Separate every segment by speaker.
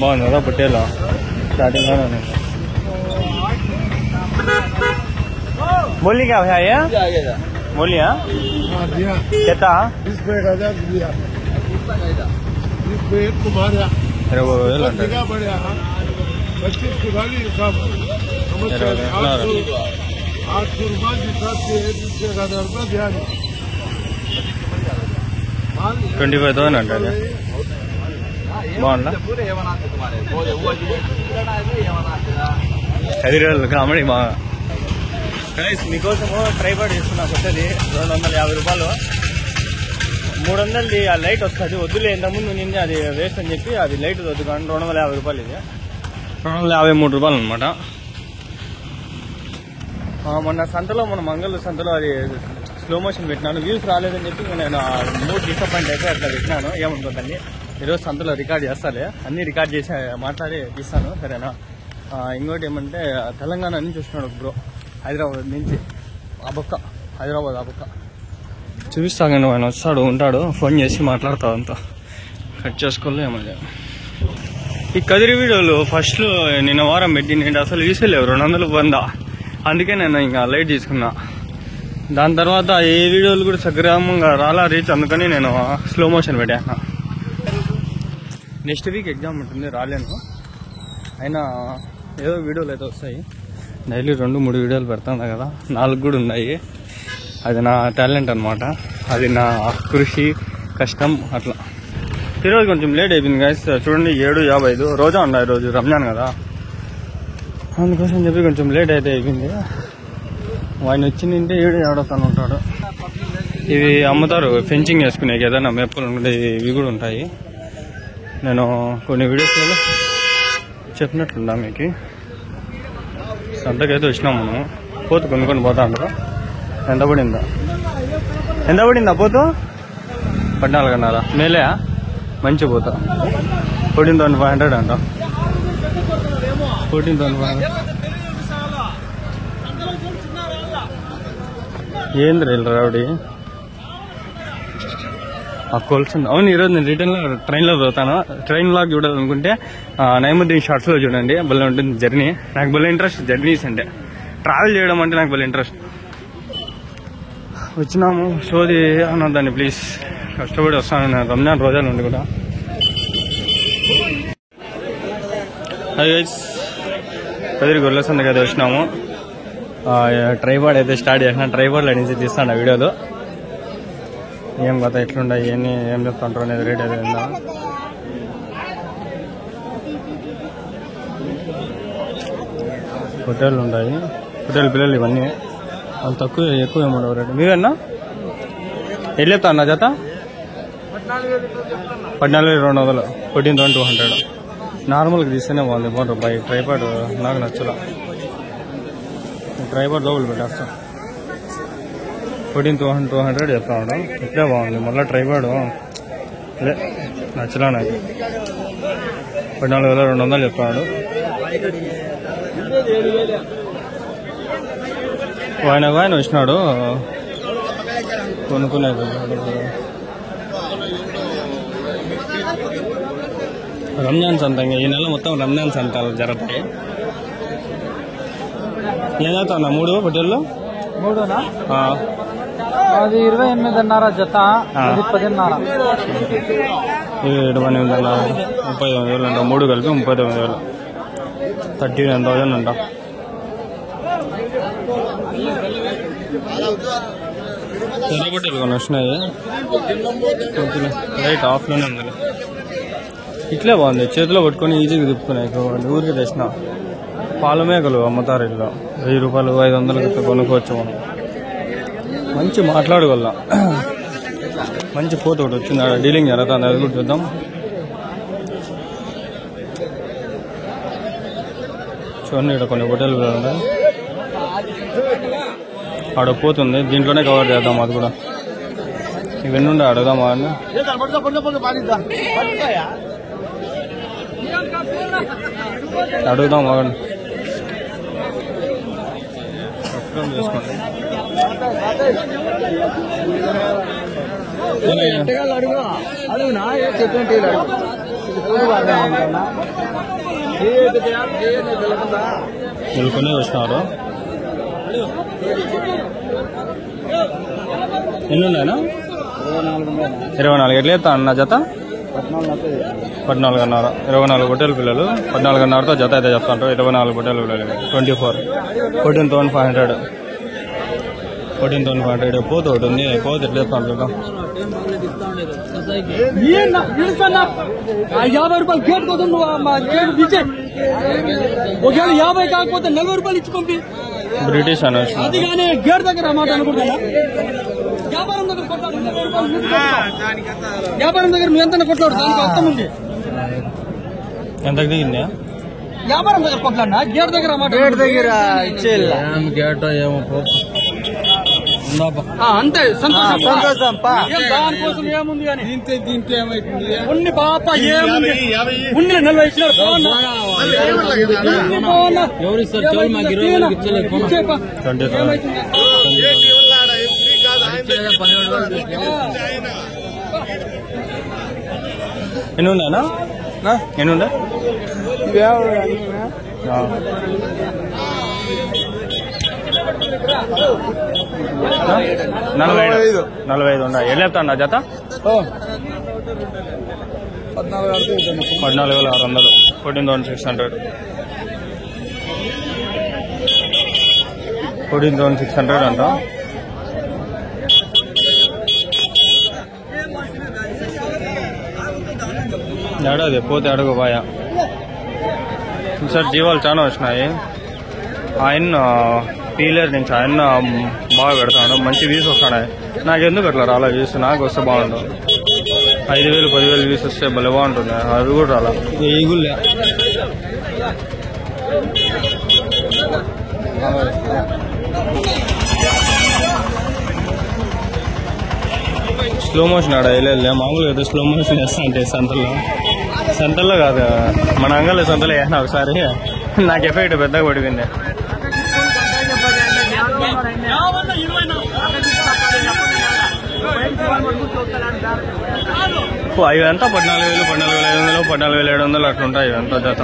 Speaker 1: బాగుంది కదా పొట్టేలో స్టార్టింగ్ లోనే ఉంది. बोली क्या भाई है बोली हाँ कहता अरे वो 25,000 అంటారు బాగుందా 10 రోజులు కామెడీ బాగా మీకోసము ట్రైపాడ్ తీసుకున్నా కొత్తది 250 రూపాయలు 300ది ఆ లైట్ వస్తుంది వద్దులే ఇంతకుముందు నింది అది వేస్ట్ అని చెప్పి అది లైట్ వద్దు కానీ 250 రూపాయలు ఇది 253 రూపాయలు అనమాట. మొన్న సంతలో మన మంగళ సంతలో అది స్లో మోషన్ పెట్టినాను వ్యూస్ రాలేదని చెప్పి నేను మూడ్ డిసప్పాయింట్ అయితే అట్లా పెట్టినాను. ఏమనుకోకండి ఈరోజు సంతలో రికార్డ్ చేస్తాలే అన్ని రికార్డ్ చేసి మాట్లాడి తీస్తాను సరేనా. ఇంకోటి ఏమంటే తెలంగాణ నుంచి చూస్తున్నాడు బ్రో హైదరాబాద్ నుంచి హైదరాబాద్ ఆ పక్క చూపిస్తాను ఆయన వస్తాడు ఉంటాడు ఫోన్ చేసి మాట్లాడతాడు అంతా కట్ చేసుకోలే ఏమన్నా. ఈ కదిరి వీడియోలు ఫస్ట్లో నిన్న వారం పెట్టి నేను అసలు తీసేలేవు 200 వంద అందుకే నేను ఇంకా లైట్ తీసుకున్నా. దాని తర్వాత ఏ వీడియోలు కూడా సక్రమంగా రాలా రీచ్ అందుకని నేను స్లో మోషన్ పెట్టాను. నెక్స్ట్ వీక్ ఎగ్జామ్ ఉంటుంది రాలేను అయినా ఏదో వీడియోలు అయితే వస్తాయి డైలీ 2-3 వీడియోలు పెడతాను కదా 4 కూడా ఉన్నాయి. అది నా టాలెంట్ అనమాట అది నా కృషి కష్టం అట్లా. ఈరోజు కొంచెం లేట్ అయిపోయింది గైస్ చూడండి 7:55 రోజా ఉన్నాయి రోజు రంజాన్ కదా అందుకోసం చెప్పి కొంచెం లేట్ అయితే అయిపోయింది. ఆయన వచ్చిందంటే 7-8 ఉంటాడు. ఇవి అమ్ముతారు ఫెన్సింగ్ వేసుకునే ఏదైనా మెప్పలు ఉండే ఇవి కూడా ఉంటాయి. నేను కొన్ని వీడియోస్లలో చెప్పినట్లుందా మీకు. సంతకైతే వచ్చినాం మనం పోతు కొనుక్కొని పోతా అంటారు. ఎంత పడిందా పోతు 14,500 మేలే మంచి పోతా 14,500 అంట 14,500 ఏంద్ర రావుడి ఆ కొలుస్తుంది. అవును ఈరోజు నేను రిటర్న్లో ట్రైన్లో పోతాను. ట్రైన్ లాగ్ చూడాలనుకుంటే నైముద్దీన్ షార్ట్స్లో చూడండి భలే ఉంటుంది జర్నీ. నాకు భలే ఇంట్రెస్ట్ జర్నీస్ అంటే ట్రావెల్ చేయడం అంటే నాకు భలే ఇంట్రెస్ట్. వచ్చినాము సోది అన్నదాన్ని ప్లీజ్ కష్టపడి వస్తాను నేను రంజాన్ రోజాల నుండి కూడా. అది కదిరి గొర్రెల సందకి అయితే వచ్చినాము. ట్రైపాడ్ అయితే స్టార్ట్ చేసిన ట్రైపాడ్లో నుంచి తీస్తాను ఆ వీడియోలో ఏం కదా ఎట్లుంటాయి ఏం చెప్తుంటారు అనేది రేట్ అయితే ఉందా. హోటల్ ఉంటాయి హోటల్ పిల్లలు ఇవన్నీ వాళ్ళు తక్కువ ఎక్కువ ఏమన్నా రేటు. మీరేనా ఎట్లా చెప్తా అన్న జత 14,200 14,200 నార్మల్గా తీస్తేనే బాగుంది రూపాయి. ట్రైపాడ్ నాకు నచ్చలా ట్రైపాడ్ లోపల పెట్టేస్తా 14,200 చెప్తా ఉన్నాడు. ఇట్లే బాగుంది మళ్ళీ ట్రైపాడ్ నచ్చలా నాకు 14,200 చెప్తాడు. ఆయన వచ్చినాడు కొనుక్కునే రంజాన్ సంత ఈ నెల మొత్తం రంజాన్ సంతాలు జరుగుతాయి. ఏం చదువుతా 3 హోటల్లో
Speaker 2: 3నా అది 28,500 జత 10,500
Speaker 1: 38,500 అంట 3 కలిపి 39,000 39,000 అంట. తెల్లబొట్టలు కొన్ని వచ్చినాయి లైట్ ఆఫ్లోనే ఉంది. ఇట్లే బాగుంది చేతిలో పట్టుకొని ఈజీగా తిప్పుకున్నాయి ఊరికి తెచ్చిన పాల మేకలు అమ్ముతారు ఇట్లా 1,000 రూపాయలు 500 కొనుక్కోవచ్చు మనం. మంచి మాట్లాడగల మంచి పోత ఒకటి వచ్చింది డీలింగ్ జరుగుతుంది అది కూడా చూద్దాం. చూడండి ఇక్కడ కొన్ని హోటల్ ఉన్నాయి ఆడ పోతుంది దీంట్లోనే కవర్ చేద్దాం అది కూడా. ఇవన్నీ ఉండే అడుగుదామా అని అడుగుదాం అవ్వండి చేసుకోండి. నిలుకొని వచ్చినారు. ఎన్ని ఉన్నాయన్నా? 24. ఎట్లా చెప్తా అన్న జత? 14.5. 24 పొట్టేల పిల్లలు 14.5తో జత అయితే చెప్తాంటారు. 24 పొట్టేల పిల్లలు 24. 14,500. 14,500. పోతు ఒకటి ఉంది. పోతు ఎట్లా చెప్తాను చూద్దాం.
Speaker 2: 50 రూపాయలు గేట్ కోసం గేట్ ఇచ్చే 50 కాకపోతే 40 రూపాయలు ఇచ్చి పంపి.
Speaker 1: బ్రిటిష్ అని
Speaker 2: అది కానీ గేట్ దగ్గర మాట అనుకుంటా. వ్యాపారం దగ్గర కొట్లాడు. వ్యాపారం దగ్గర నువ్వు ఎంత కొట్లాడు, దానికి అర్థం ఉంది.
Speaker 1: ఎంత దిగిందా?
Speaker 2: వ్యాపారం దగ్గర కొట్లాడినా గేట్ దగ్గర మాట. గేట్ దగ్గర ఇచ్చేయాలి. గేట్ ఏమో అంతే. సంతోషం. దానికోసం ఏముంది కానీ దీంట్లో ఏమైతుంది ఉన్ని పాప ఏముంది. ఉన్ని 40 ఇచ్చినారు. ఎవరిస్తారు?
Speaker 1: ఎన్ని ఉన్నాయన్నా? ఎన్ని ఉండే? 45 ఉన్నాయి. ఎన్ని చెప్తాను జత? 14,600. 14,600. 14,600 అంట. ఏడాది పోతే అడుగు బాయా. సార్ జీవాలు చాలా వచ్చినాయి. ఆయన పీలర్ నుంచి ఆయన బాగా పెడతాడు. మంచి వ్యూస్ వస్తున్నాయి. నాకు ఎందుకు అట్లా రాలా వ్యూస్? నాకు వస్తే బాగుంటుంది. 5,000 10,000 వ్యూస్ వస్తే భలే బాగుంటుంది. అది కూడా రాలా. ఈగులే స్లో మోషన్ ఆడ వెళ్ళే మామూలుగా అయితే స్లో మోషన్ వేస్తా అంటే సంతల్లో కాదు, మన అంగళ్ళ సంతలో వేసినా ఒకసారి. నాకు ఎఫెక్ట్ పెద్దగా పడిపోయింది. ఇవంతా 14,000 14,500 14,700 అట్లుంటాయి. ఇవంతా జత.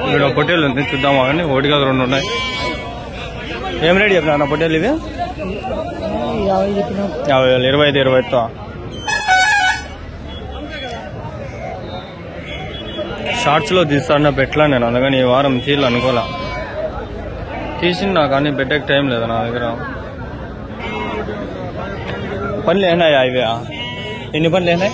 Speaker 1: ఇక్కడ పొట్టేలు ఉంది, చూద్దామా కానీ. 1 కాదు 2 ఉన్నాయి. ఏం రేట్ చెప్తున్నా పొట్టేలు ఇవి? 50,000. 25,000 షార్ట్స్ లో తీస్తాను పెట్టలా నేను, అందుకని ఈ వారం తీయాలి అనుకోలే. తీసిందా కానీ పెట్టేకి టైం లేదు నా దగ్గర. పనులు ఏనాయా ఇవి? ఎన్ని పనులు ఏనాయి?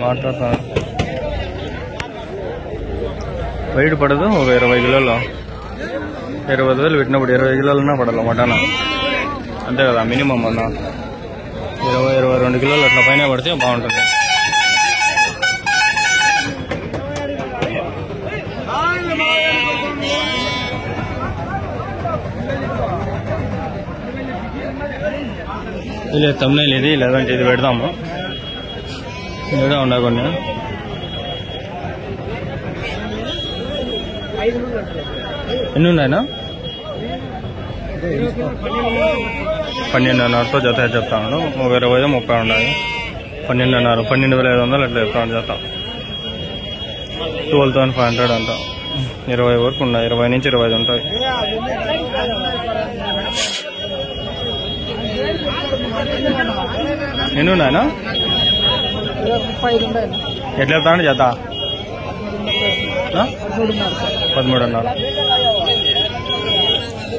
Speaker 1: మాట్లాడతాను. వెయిట్ పడదు. ఒక 20 కిలోలు 20,000 పెట్టినప్పుడు 20 కిలోలన్నా పడాలి మటన్. అంతే కదా మినిమం. అన్న 20-22 కిలోలు అట్లా పైన పడితే బాగుంటుంది. ఇది తమ్నైల్ ఇది, లేదంటే ఇది పెడదాము. ఏదో ఉండా కొన్ని. ఎన్ని ఉన్నాయినా? 12,500తో జత చెప్తాను. ఒక 20-30 ఉన్నాయి. 12,500 12,500 అట్లా చెప్తాను జత. 12,500 అంట. 20 వరకు ఉన్నాయి. 20 నుంచి 25 ఉంటాయి. ఎన్ని ఉన్నాయినా? ఎట్లా చెప్తాను జత? 13,500.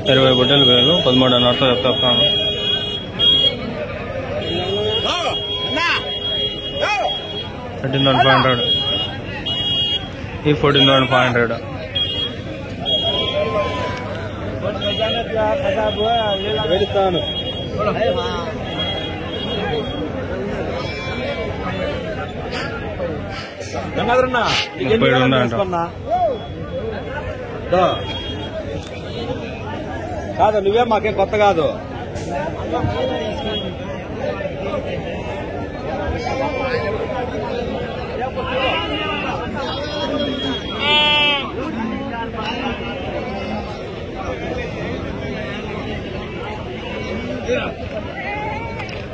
Speaker 1: 20 బుడ్డలు వేలు 13,500తో చెప్తాను. $13,500. ఈ 14,500. పెడతాను. 37 ఉందంట.
Speaker 2: కాదు నువ్వే మాకేం కొత్త కాదు.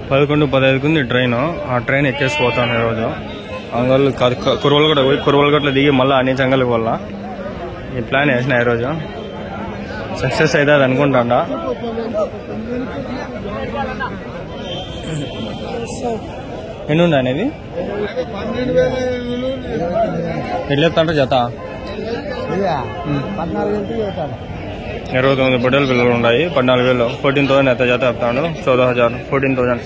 Speaker 1: పదకొండు 15కి ట్రైన్. ఆ ట్రైన్ ఎక్కేసిపోతాను ఈరోజు. అంగళ్ళు కురవలగడ్డ పోయి కురవలగడ్డలో దిగి మళ్ళీ అన్ని జంగల్కి పోవాలా. ఈ ప్లాన్ వేసిన ఈరోజు సక్సెస్ అవుతుంది అనుకుంటాడా. ఎన్ని ఉన్నాయి అనేది ఎట్లా చెప్తాంటారు జత? 29 బొడ్డల పిల్లలు ఉన్నాయి. 14,000 14,000 ఎంత జత చెప్తాడు. 14,000 14,000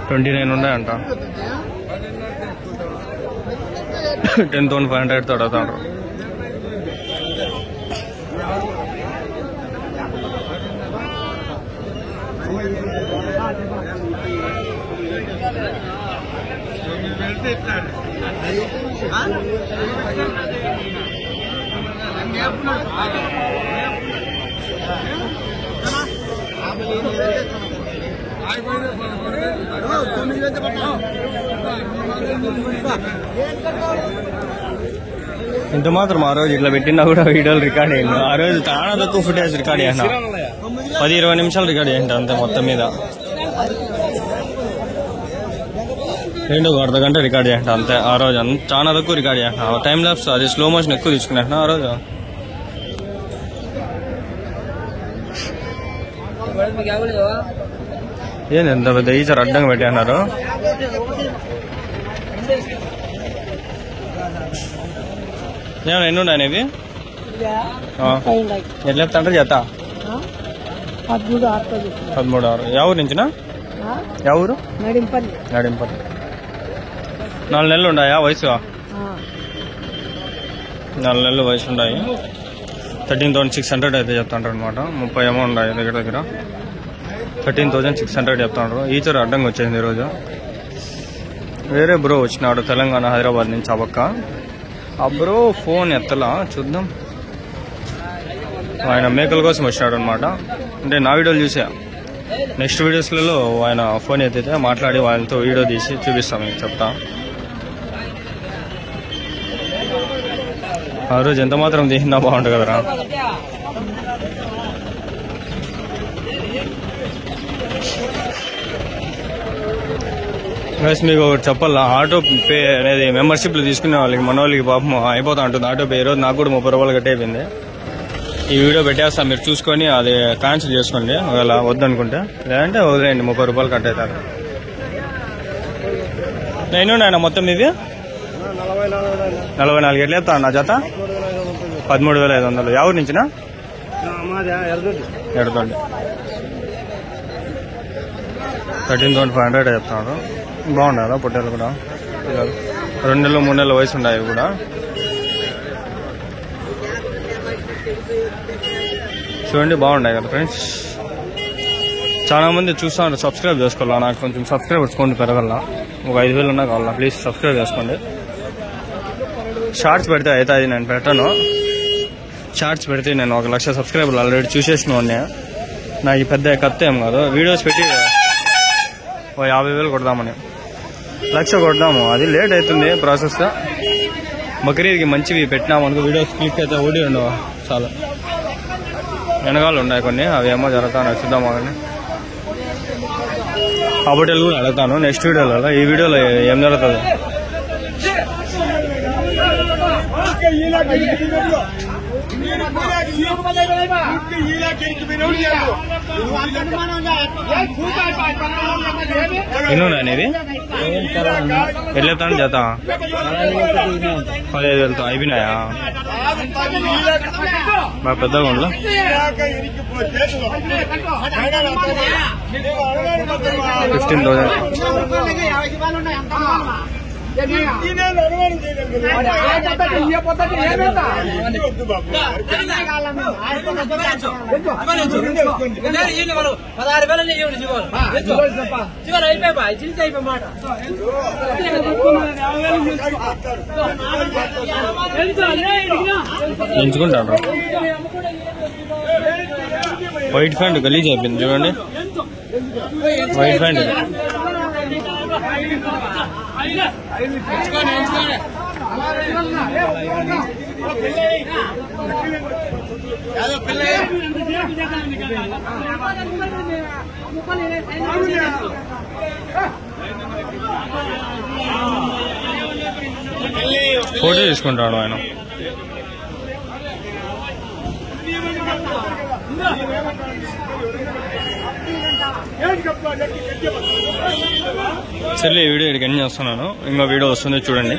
Speaker 1: 29 ఉన్నాయంట. 10,500 తోడతాడు. ఇంత మాత్రం ఆ రోజు ఇట్లా పెట్టినా కూడా వీడియోలు రికార్డ్ అయ్యింది. ఆ రోజు చాలా తక్కువ ఫుటేజ్ రికార్డ్ చేసిన. 10-20 నిమిషాలు రికార్డ్ చేయండి అంతే మొత్తం మీద. 2 అర్ధగంట రికార్డ్ చేయండి అంతే. ఆ రోజు చాలా తక్కువ రికార్డ్ చేసిన. టైం ల్యాప్స్ అది స్లో మోషన్ ఎక్కువ తీసుకున్నా ఆ రోజు. ఏంది ఎంత పెద్ద ఈచర్ అడ్డంగా పెట్టేస్తున్నారు. ఏమన్నా ఎన్ని ఉన్నాయి ఇవి? ఎట్లా చెప్తాంటే జత 13,600. ఎవరు నుంచినా? ఎవరు? నడింపల్లి. 4 నెలలు ఉన్నాయా వయసు? 4 నెలలు వయసు ఉన్నాయి. 13,600 అయితే చెప్తాంటారు అనమాట. 30 ఏమో ఉన్నాయి దగ్గర దగ్గర. 13,600 చెప్తాంటారు. ఈచర్ అడ్డంగా వచ్చేసింది ఈరోజు. వేరే బ్రో వచ్చినాడు తెలంగాణ హైదరాబాద్ నుంచి. అబక్క ఆ బ్రో ఫోన్ ఎత్తలా, చూద్దాం. ఆయన మేకల కోసం వచ్చినాడు అనమాట. అంటే నా వీడియోలు చూసా. నెక్స్ట్ వీడియోస్లలో ఆయన ఫోన్ ఎత్తితే మాట్లాడి వాళ్ళతో వీడియో తీసి చూపిస్తాం, మీకు చెప్తా. ఆ రోజు ఎంత మాత్రం తీసినా బాగుంటుంది కదరా. మీకు ఒకటి చెప్పాలా, ఆటో పే అనేది మెంబర్షిప్లు తీసుకునే వాళ్ళకి మన వాళ్ళకి పాపం అయిపోతా ఉంటుంది ఆటో పే. ఈరోజు నాకు కూడా 30 రూపాయలు కట్టయిపోయింది. ఈ వీడియో పెట్టేస్తా, మీరు చూసుకొని అది క్యాన్సిల్ చేసుకోండి ఒకవేళ వద్దనుకుంటే. లేదంటే వదిలేయండి, 30 రూపాయలు కట్ అవుతారు. నేను నాయన మొత్తం ఇది 44 ఎట్లా చెప్తా నా జత 13,500. ఎవరి నుంచినా? ఎడతండి. 13,500 చెప్తాడు. బాగుండదా పొట్టేలు కూడా. 2 నెలలు 3 నెలల వయసు ఉన్నాయి కూడా. చూడండి బాగున్నాయి కదా ఫ్రెండ్స్. చాలా మంది చూస్తాను, సబ్స్క్రైబ్ చేసుకోవాలా. నాకు కొంచెం సబ్స్క్రైబర్స్ కొంచెం పెరగల. ఒక 5,000 ఉన్నా కావాలా. ప్లీజ్ సబ్స్క్రైబ్ చేసుకోండి. షార్ట్స్ పెడితే అవుతుంది, నేను పెట్టాను. షార్ట్స్ పెడితే నేను 1,00,000 సబ్స్క్రైబర్లు ఆల్రెడీ చూసేసిన వాడిని. నాకు ఈ పెద్ద కత్త ఏం కాదు. వీడియోస్ పెట్టి 50,000 కొడదామని. 1,00,000 కొడదాము. అది లేట్ అవుతుంది ప్రాసెస్. బక్రీద్కి మంచివి పెట్టినాము అనుకో, వీడియోస్ క్లిక్ అయితే ఓడి ఉండవు చాలా. వెనకాలు ఉన్నాయి కొన్ని, అవి ఏమో జరుగుతాను చూద్దాము. కానీ కాబట్టి కూడా అడుగుతాను నెక్స్ట్ వీడియోలో. ఈ వీడియోలో ఏం జరుగుతుంది? ఎన్ని అనేది వెళ్ళేస్తాను జత 15,000తో అయిపోయినాయా? బాగా పెద్దగా ఉండదు. 15,000 ఎంచుకుంటాను. వైట్ ప్యాంట్ గలీజ్ అయిపోయింది చూడండి. వైట్ ప్యాంట్ ఫోటో తీసుకుంటాడు ఆయన. సరే ఈ వీడియో ఇక్కడికి ఎండ్ చేస్తున్నాను. ఇంకో వీడియో వస్తుంది చూడండి.